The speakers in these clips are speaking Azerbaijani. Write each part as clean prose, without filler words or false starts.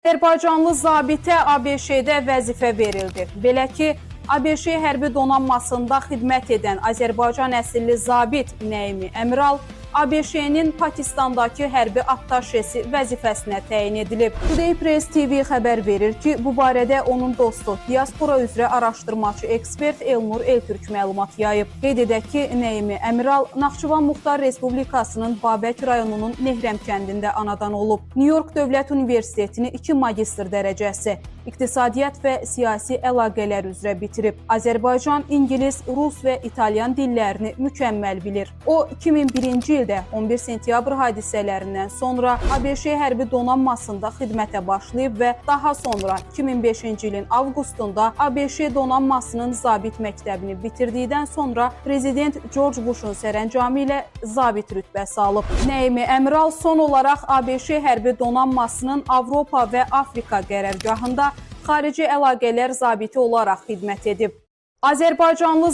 Azərbaycanlı zabitə ABŞ-də vəzifə verildi. Belə ki, ABŞ hərbi donanmasında xidmət edən Azərbaycan əsilli zabit Nəimi Əmiral ABŞ-nin Pakistandakı hərbi attaşesi vəzifəsinə təyin edilib. Today Press TV xəbər verir ki, bu barədə onun dostu, diaspora üzrə araşdırmacı ekspert Elnur Eltürk məlumat yayıb. Qeyd edək ki, Nəimi Əmiral Naxçıvan Muxtar Respublikasının Babək rayonunun Nehrəm kəndində anadan olub. New York Dövlət Universitetini 2 magistr dərəcəsi, iqtisadiyyat və siyasi əlaqələr üzrə bitirib. Azərbaycan, İngilis, Rus və İtalyan dillərini mükəmməl bilir. O, 2001-ci ildə 11 sentyabr hadisələrindən sonra ABŞ hərbi donanmasında xidmətə başlayıb və daha sonra 2005-ci ilin avqustunda ABŞ donanmasının zabit məktəbini bitirdikdən sonra Prezident George Bush'un sərəncamı ilə zabit rütbəsi alıb. Nəimi Əmiral son olaraq ABŞ hərbi donanmasının Avropa və Afrika qərargahında xarici əlaqələr zabiti olaraq xidmət edib. Azərbaycanlı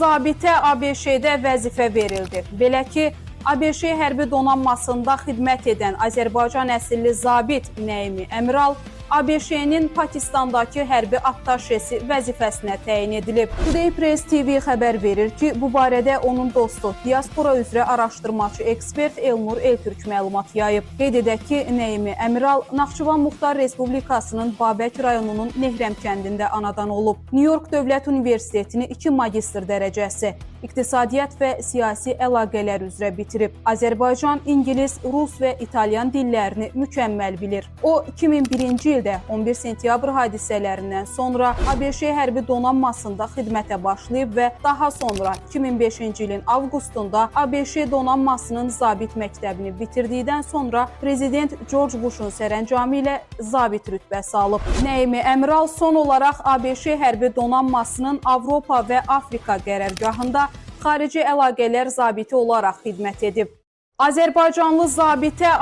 zabitə ABŞ-də vəzifə verildi. Belə ki, ABŞ hərbi donanmasında xidmət edən Azərbaycan əsilli zabit Nəimi Əmiral ABŞ-nin Pakistandakı hərbi attaşesi vəzifəsinə təyin edilib. Today Press TV xəbər verir ki, bu barədə onun dostu, diaspora üzrə araşdırmacı ekspert Elnur Eltürk məlumat yayıb. Qeyd edək ki, Nəimi Əmiral Naxçıvan Muxtar Respublikasının Babək rayonunun Nehrəm kəndində anadan olub. New York Dövlət Universitetini 2 magistr dərəcəsi, iqtisadiyyat və siyasi əlaqələr üzrə bitirib. Azərbaycan, İngilis, Rus və İtalyan dillərini mükəmməl bilir. O, 2001-ci ildə 11 sentyabr hadisələrindən sonra ABŞ hərbi donanmasında xidmətə başlayıb və daha sonra 2005-ci ilin avqustunda ABŞ donanmasının zabit məktəbini bitirdikdən sonra Prezident George Bush'un sərəncamı ilə zabit rütbəsi alıb. Nəimi Əmiral son olaraq ABŞ hərbi donanmasının Avropa və Afrika qərargahında xarici əlaqələr zabiti olaraq xidmət edib. Azərbaycanlı zabitə